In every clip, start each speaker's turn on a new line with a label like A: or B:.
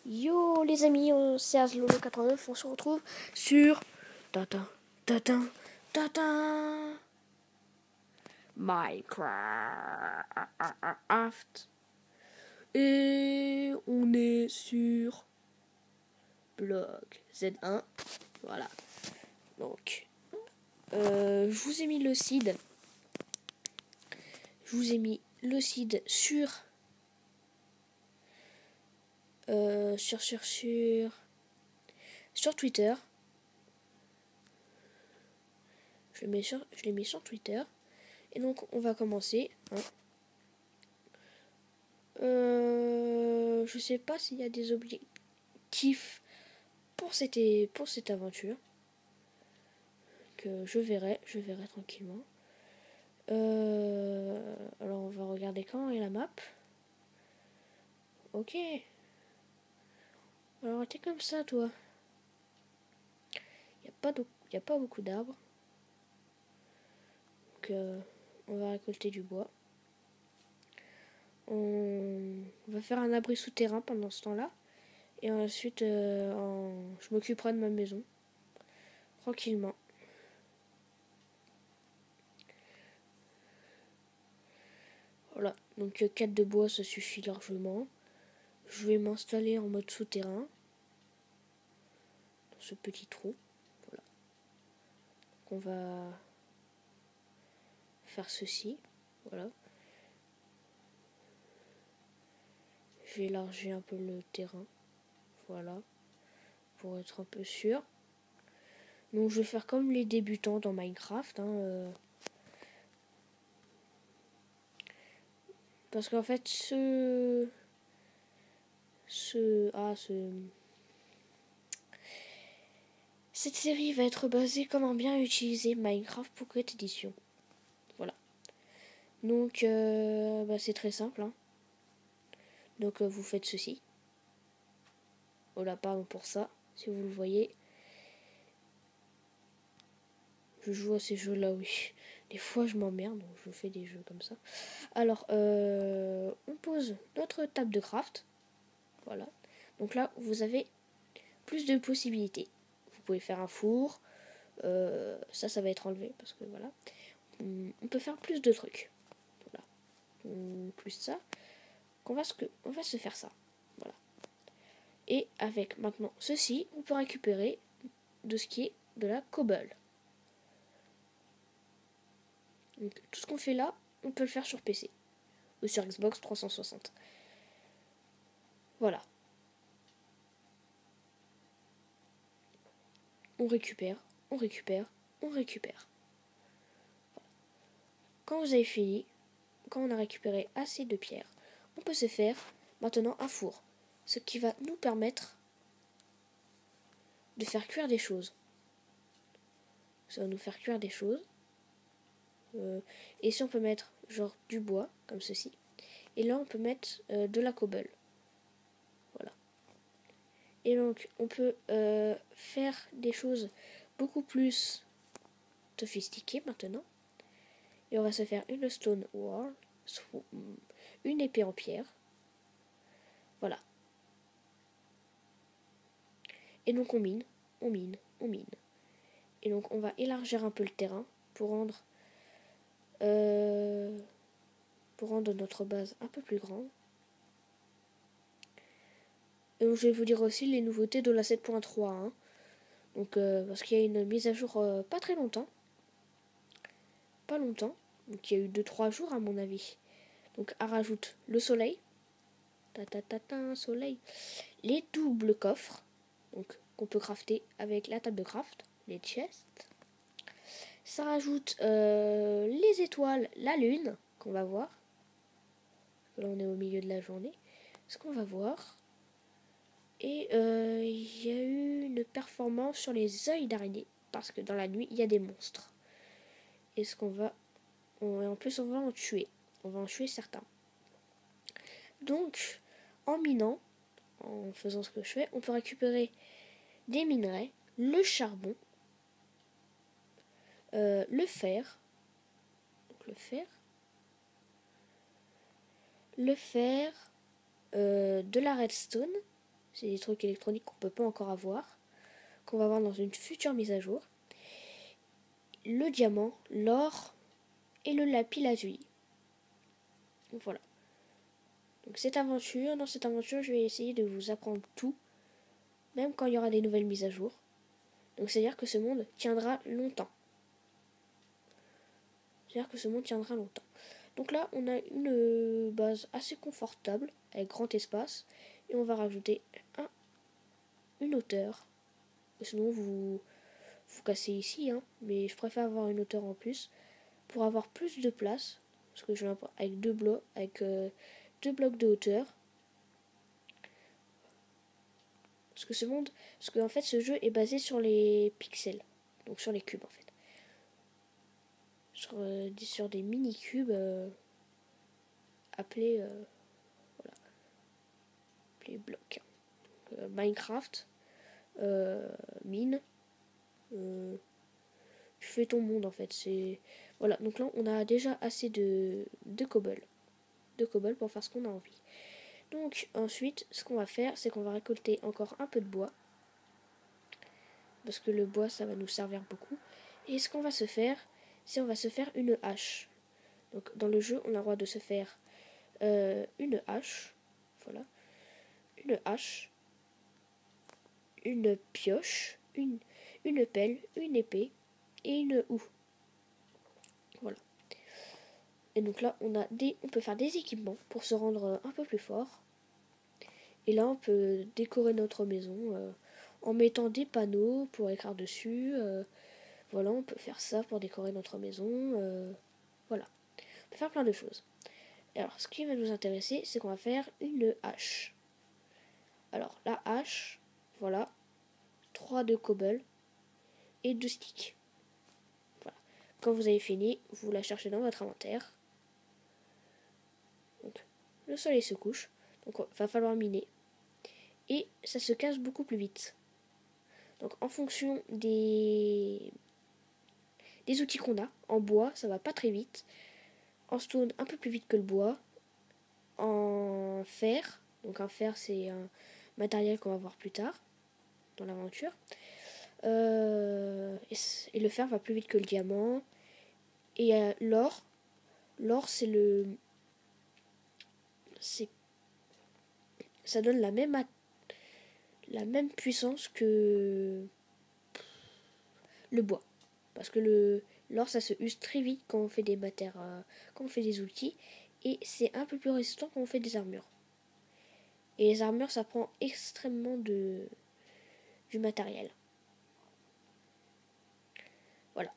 A: Yo les amis, c'est Azlolo89, on se retrouve sur Tatin, Tatin, Tatin Minecraft. Et on est sur bloc Z1. Voilà. Donc, je vous ai mis le seed. Je vous ai mis le seed sur Twitter. Je l'ai mis sur Twitter. Et donc on va commencer. Je sais pas s'il y a des objectifs pour cette aventure. Que je verrai tranquillement. Alors on va regarder quand est la map. Ok. Alors t'es comme ça toi. Il n'y a pas beaucoup d'arbres. Donc on va récolter du bois. On va faire un abri souterrain pendant ce temps-là. Et ensuite, je m'occuperai de ma maison. Tranquillement. Voilà. Donc 4 de bois, ça suffit largement. Je vais m'installer en mode souterrain. Dans ce petit trou. Voilà. Donc on va faire ceci. Voilà. J'ai élargi un peu le terrain. Voilà. Pour être un peu sûr. Donc je vais faire comme les débutants dans Minecraft. Parce qu'en fait, cette série va être basée comment bien utiliser Minecraft Pocket Edition. Voilà. Donc, c'est très simple. Donc, vous faites ceci. Oh là, pardon pour ça, si vous le voyez. Je joue à ces jeux-là, oui. Des fois, je m'emmerde, donc je fais des jeux comme ça. Alors, on pose notre table de craft. Voilà. Donc là, vous avez plus de possibilités. Vous pouvez faire un four. Ça va être enlevé parce que voilà. On peut faire plus de trucs. Voilà. Plus ça. On va se faire ça. Voilà. Et avec maintenant ceci, on peut récupérer de ce qui est de la cobble. Donc, tout ce qu'on fait là, on peut le faire sur PC ou sur Xbox 360. Voilà. On récupère. Quand vous avez fini, quand on a récupéré assez de pierres, on peut se faire maintenant un four. Ce qui va nous permettre de faire cuire des choses. Ça va nous faire cuire des choses. Et si on peut mettre genre du bois, comme ceci. Et là on peut mettre de la cobble. Voilà. Et donc on peut faire des choses beaucoup plus sophistiquées maintenant. Et on va se faire une stone wall, une épée en pierre. Voilà. Et donc on mine. Et donc on va élargir un peu le terrain pour rendre notre base un peu plus grande. Et donc je vais vous dire aussi les nouveautés de la 7.3. Donc parce qu'il y a une mise à jour pas très longtemps. Pas longtemps. Donc il y a eu 2-3 jours à mon avis. Donc elle rajoute le soleil. Soleil. Les doubles coffres. Donc qu'on peut crafter avec la table de craft. Les chests. Ça rajoute les étoiles, la lune, qu'on va voir. Là on est au milieu de la journée. Ce qu'on va voir. Et il y a eu une performance sur les œils d'araignée. Parce que dans la nuit, il y a des monstres. Et en plus, on va en tuer. On va en tuer certains. Donc, en minant, en faisant ce que je fais, on peut récupérer des minerais, le charbon, le fer. Donc le fer, de la redstone C'est des trucs électroniques qu'on peut pas encore avoir, qu'on va avoir dans une future mise à jour. Le diamant, l'or et le lapis lazuli. Voilà. Donc dans cette aventure, je vais essayer de vous apprendre tout, même quand il y aura des nouvelles mises à jour. Donc c'est-à-dire que ce monde tiendra longtemps. Donc là, on a une base assez confortable, avec grand espace, et on va rajouter une hauteur. Sinon, vous cassez ici, hein, mais je préfère avoir une hauteur en plus, pour avoir plus de place, parce que je vais avec deux blocs de hauteur. Parce que en fait ce jeu est basé sur les pixels, donc sur les cubes en fait, sur des mini cubes appelés voilà, appelés blocs. Minecraft, mine, tu fais ton monde en fait. C'est voilà. Donc là on a déjà assez de cobble, pour faire ce qu'on a envie. Donc ensuite, ce qu'on va faire, c'est qu'on va récolter encore un peu de bois. Parce que le bois, ça va nous servir beaucoup. Et ce qu'on va se faire, c'est on va se faire une hache. Donc dans le jeu, on a le droit de se faire une hache. Voilà. Une hache. Une pioche. Une pelle. Une épée. Et une houe. Voilà. Et donc là, on peut faire des équipements pour se rendre un peu plus fort. Et là, on peut décorer notre maison en mettant des panneaux pour écrire dessus. Voilà, on peut faire ça pour décorer notre maison. Voilà, on peut faire plein de choses. Et alors, ce qui va nous intéresser, c'est qu'on va faire une hache. Alors, la hache, voilà, 3 de cobble et 2 sticks. Voilà. Quand vous avez fini, vous la cherchez dans votre inventaire. Donc, le soleil se couche, donc il va falloir miner. Et ça se casse beaucoup plus vite. Donc, en fonction des outils qu'on a, en bois, ça va pas très vite. En stone, un peu plus vite que le bois. En fer, donc un fer, c'est un matériel qu'on va voir plus tard dans l'aventure. Et le fer va plus vite que le diamant. Et l'or, c'est ça donne la même puissance que le bois, parce que l'or, ça se use très vite quand on fait des matières, quand on fait des outils, et c'est un peu plus résistant quand on fait des armures. Et les armures, ça prend extrêmement du matériel. Voilà.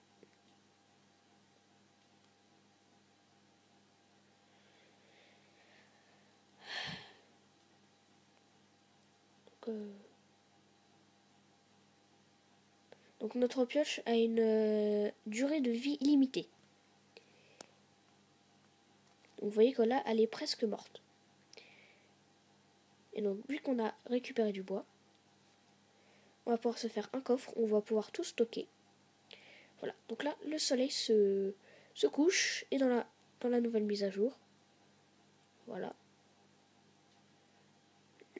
A: Donc notre pioche a une durée de vie illimitée. Donc vous voyez que là, elle est presque morte. Et donc, vu qu'on a récupéré du bois, on va pouvoir se faire un coffre où on va pouvoir tout stocker. Voilà, donc là, le soleil se couche et dans la nouvelle mise à jour, voilà,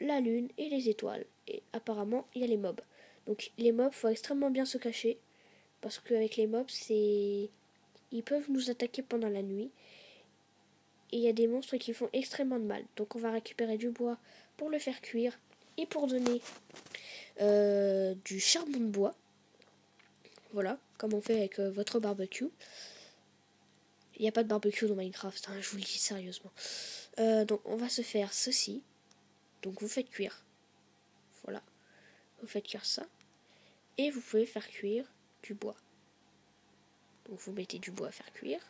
A: la lune et les étoiles. Et apparemment, il y a les mobs. Donc les mobs, il faut extrêmement bien se cacher, parce qu'avec les mobs, ils peuvent nous attaquer pendant la nuit. Et il y a des monstres qui font extrêmement de mal. Donc on va récupérer du bois pour le faire cuire et pour donner du charbon de bois. Voilà, comme on fait avec votre barbecue. Il n'y a pas de barbecue dans Minecraft, hein, je vous le dis sérieusement. Donc on va se faire ceci. Donc vous faites cuire. Voilà. Vous faites cuire ça. Et vous pouvez faire cuire du bois. Donc vous mettez du bois à faire cuire.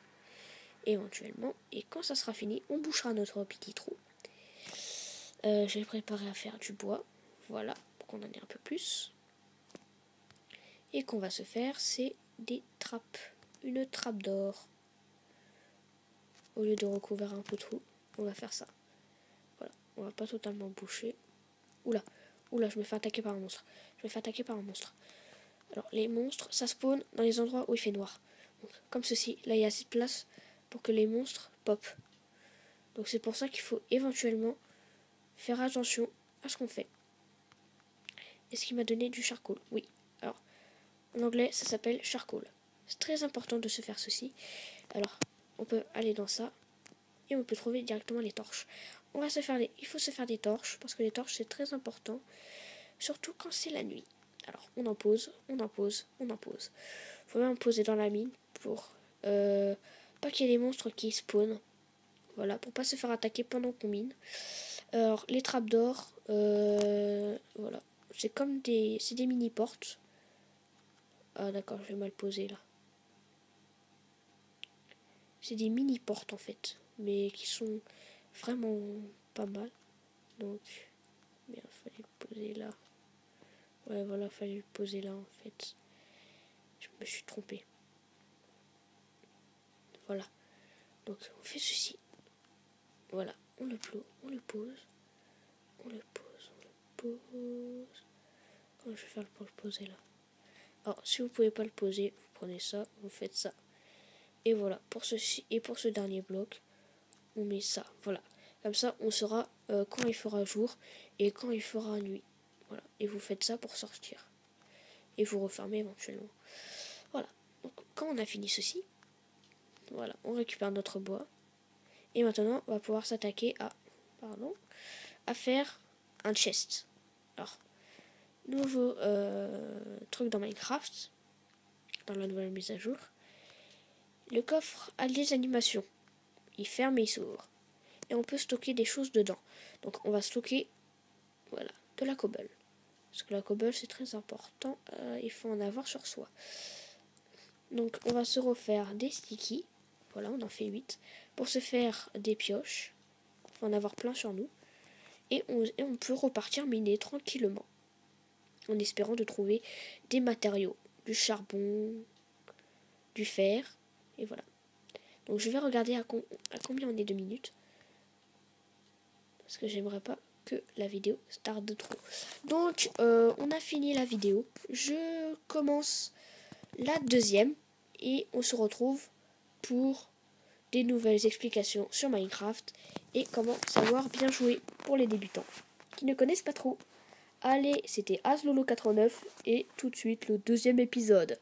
A: Éventuellement. Et quand ça sera fini, on bouchera notre petit trou. Je vais préparer à faire du bois. Voilà, pour qu'on en ait un peu plus. Et qu'on va se faire, c'est des trappes. Une trappe d'or. Au lieu de recouvrir un peu tout, on va faire ça. Voilà, on va pas totalement boucher. Oula, je me fais attaquer par un monstre. Alors, les monstres, ça spawn dans les endroits où il fait noir. Donc, comme ceci, là il y a assez de place pour que les monstres pop. Donc c'est pour ça qu'il faut éventuellement faire attention à ce qu'on fait. est-ce qu'il m'a donné du charcoal? Oui. Alors, en anglais, ça s'appelle charcoal. C'est très important de se faire ceci. Alors, on peut aller dans ça et on peut trouver directement les torches. Il faut se faire des torches parce que les torches c'est très important, surtout quand c'est la nuit. Alors, on en pose, on en pose, on en pose. Faut même en poser dans la mine pour pas qu'il y ait des monstres qui spawnent. Voilà, pour pas se faire attaquer pendant qu'on mine. Alors, les trappes d'or, voilà. C'est comme des mini-portes. Ah d'accord, je vais mal poser là. C'est des mini-portes en fait, mais qui sont vraiment pas mal. Donc, bien, fallait le poser là. Ouais, voilà, fallait le poser là en fait. Je me suis trompé. Voilà. Donc, on fait ceci. Voilà, on le pose, on le pose, on le pose, on le pose. Comment je vais faire pour le poser là? Alors, si vous pouvez pas le poser, vous prenez ça, vous faites ça. Et voilà, pour ceci et pour ce dernier bloc, on met ça. Voilà, comme ça, on saura quand il fera jour et quand il fera nuit. Voilà, et vous faites ça pour sortir. Et vous refermez éventuellement. Voilà, donc quand on a fini ceci, voilà, on récupère notre bois. Et maintenant, on va pouvoir s'attaquer à faire un chest. Alors, nouveau truc dans Minecraft, dans la nouvelle mise à jour. Le coffre a des animations. Il ferme et il s'ouvre. Et on peut stocker des choses dedans. Donc on va stocker, voilà, de la cobble. Parce que la cobble c'est très important. Il faut en avoir sur soi. Donc on va se refaire des stickies. Voilà, on en fait 8. Pour se faire des pioches. Il faut en avoir plein sur nous. Et on peut repartir miner tranquillement. En espérant de trouver des matériaux. Du charbon, du fer. Et voilà. Donc je vais regarder à combien on est de minutes. Parce que j'aimerais pas que la vidéo tarde trop. Donc on a fini la vidéo. Je commence la deuxième. Et on se retrouve pour des nouvelles explications sur Minecraft. Et comment savoir bien jouer pour les débutants qui ne connaissent pas trop. Allez, c'était Aslolo89 et tout de suite le deuxième épisode.